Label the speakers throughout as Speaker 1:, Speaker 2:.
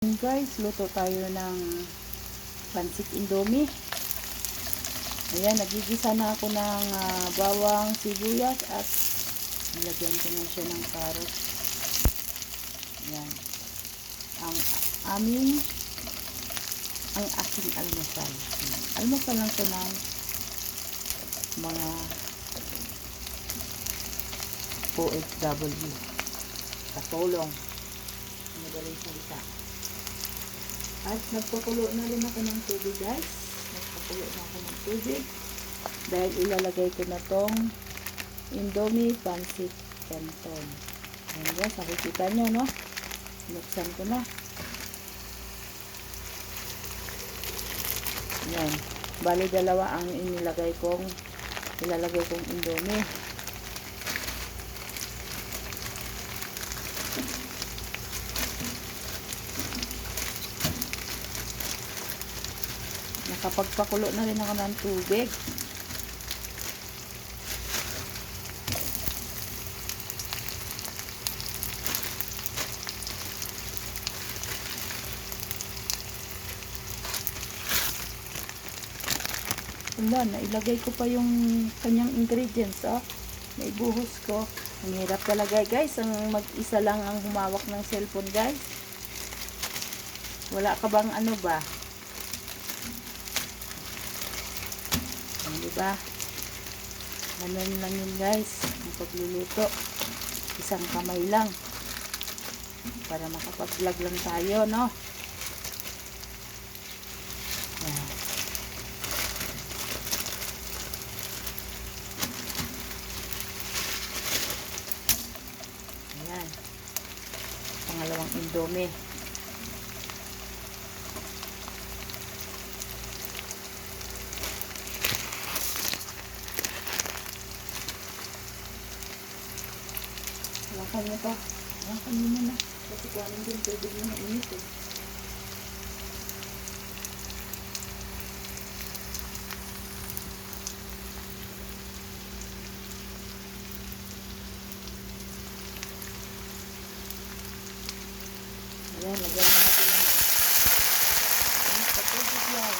Speaker 1: Guys, luto tayo ng pancit indomie. Ayan, nagigisa na ako ng bawang, sibuyas at nilagyan ko na siya ng carrot. Ayan. Ang aking almusal. Almusal lang ko ng mga OFW. Katulong. Madaling salita. At nagpakulo na rin ako ng tubig, guys. Nagpakulo na ako ng tubig. Dahil ilalagay ko na tong Indomie Pancit Canton. Ayan guys, nakikita nyo, no? Binuksan ko na. Ayan. Bali, dalawa ang ilalagay kong Indomie. Nakapagpakulo na rin ako ng tubig. Wala, nailagay ko pa yung kanyang ingredients, oh. Naibuhos ko. Ang hirap talaga, guys. Ang mag-isa lang ang humawak ng cellphone, guys. Wala ka bang ano ba? Diba? Ganun lang yun, guys. Ang pagluluto. Isang kamay lang. Para makapag-vlog lang tayo, no? Ayan. Ayan. Pangalawang Indomie. Lakan nyo to. Lakan nyo na. Kasi kuhanin din tubig na mainit, eh. Ayan, lagyan na natin ng patubig yan.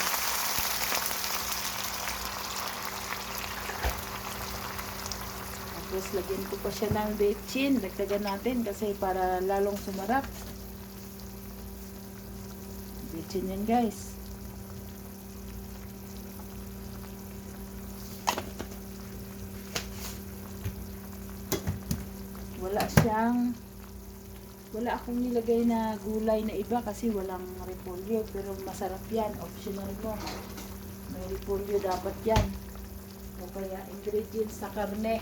Speaker 1: Tapos, lagyan ko pa siya ng bechin. Dagdagan natin kasi para lalong sumarap. Bechin yan, guys. Wala akong nilagay na gulay na iba kasi walang repolyo. Pero masarap yan. Optional mo. May repolyo dapat yan. O kaya ingredients sa karne.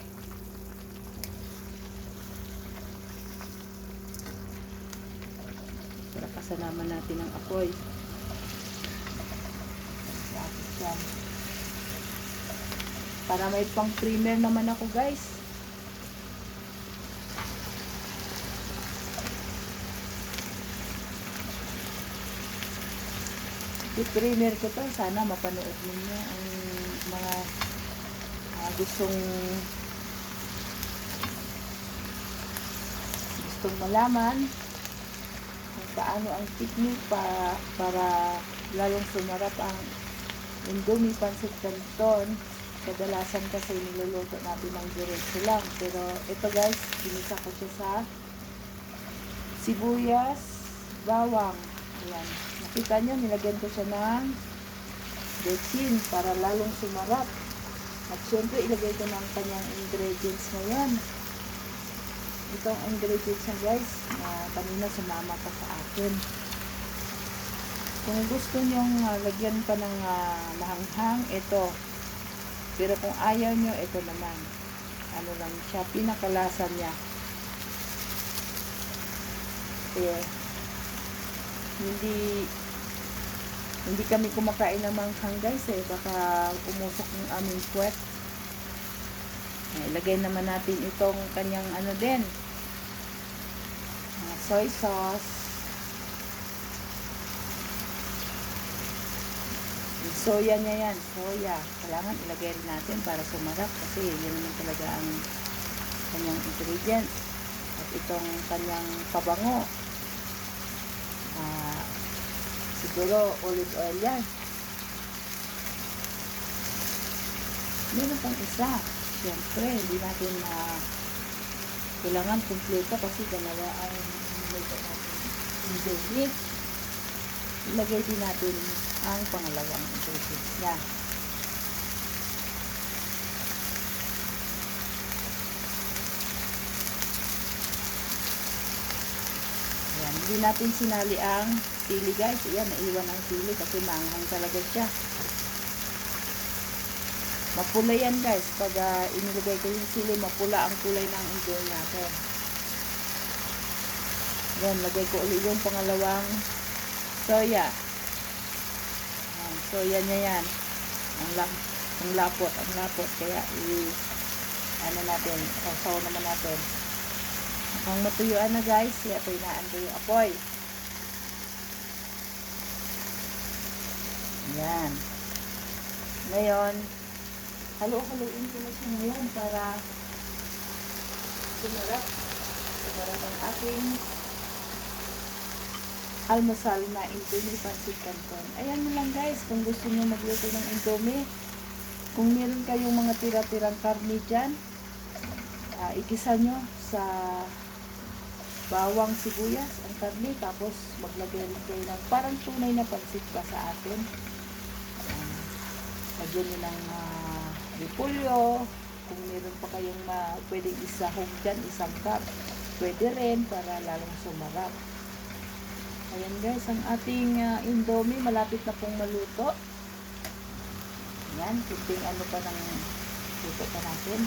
Speaker 1: Para kasalaman natin ang apoy. Tapos yan. Para may pang primer naman ako, guys. I-primer ko to. Sana mapanood ninyo ang mga gustong malaman kung paano ang technique para lalong sumarap ang Indomie Pancit Canton. Kadalasan kasi niluluto natin ng diretso lang. Pero ito, guys, pinisa ko siya sa sibuyas, bawang. Ayan. Nakita nyo, nilagyan ko siya ng bechin para lalong sumarap. At syempre, ilagay ko ng kanyang ingredients ngayon. Itong ingredients niya, guys, na kanina sumama pa sa akin. Kung gusto nyong lagyan pa ng mahanghang, ito. Pero kung ayaw nyo, ito naman. Ano lang siya, pinakalasa niya. Kaya, hindi kami kumakain ng manghang, guys, eh. Baka umusok yung aming puwet. Ilagay naman natin itong kanyang ano din. Soy sauce. Soya niya yan. Soya. Kailangan ilagay rin natin para sumarap. Kasi yun naman talaga ang kanyang ingredients. At itong kanyang pabango. Siguro olive oil yan. Meron pang isa. Siyempre, hindi natin kailangan kumpleto kasi dalawa ang nilagay natin ingredient. Ilagay din natin ang pangalawang ingredient niya. Ayan, hindi natin sinali ang sili guys. Ayan, naiwan ang sili kasi maanghang talaga siya. Mapula yan guys. Pag inilagay ko yung sili, mapula ang kulay ng indoor natin. Yan, lagay ko ulit yung pangalawang soya. Soya niya yan. Ang lapot. Kaya ano natin, sausaw naman natin. Ang matuyuan na guys, kaya painaan ko yung apoy. Yan. Ngayon, halo-haloin ko na siya ngayon para sumarap ang aking almusal na Indomie Pancit Canton. Ayan mo lang guys, kung gusto niyo magluto ng Indomie, kung meron kayong mga tira-tirang karne dyan, ikisa nyo sa bawang sibuyas ang karne, tapos maglagay rin kayo ng parang tunay na pancit pa sa atin. Lagyan nyo ng repolyo, kung meron pa kayong pwedeng isahog dyan, isang cup, pwede rin para lalong sumarap. Ayan guys, ang ating Indomie malapit na pong maluto. Ayan, kunting ano pa ng luto pa natin.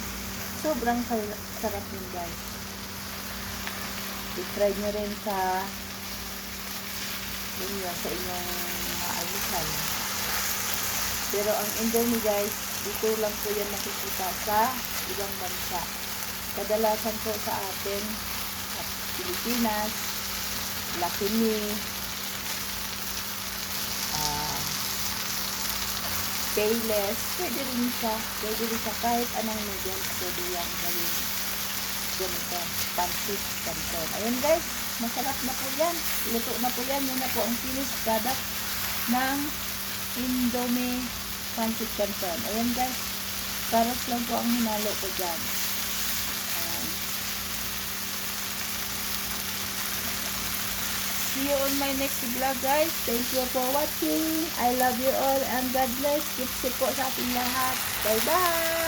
Speaker 1: Sobrang sarap yun guys. I-try nyo rin sa inyong almusal. Pero ang Indomie guys, dito lang po yan nakikita sa ibang bansa. Kadalasan po sa atin, at Pilipinas, Lucky Me, Payless, pwede rin siya kahit anong noodles, pwede yan gawin ganito, pancit canton. Ayan guys, masarap na po yan, luto na po yan, yun na po ang finished product ng Indomie Pancit Canton. Ayan guys, karos lang po ang hinalo ko dyan. See you on my next vlog guys. Thank you for watching. I love you all and God bless. Keep safe po sa ating lahat. Bye bye!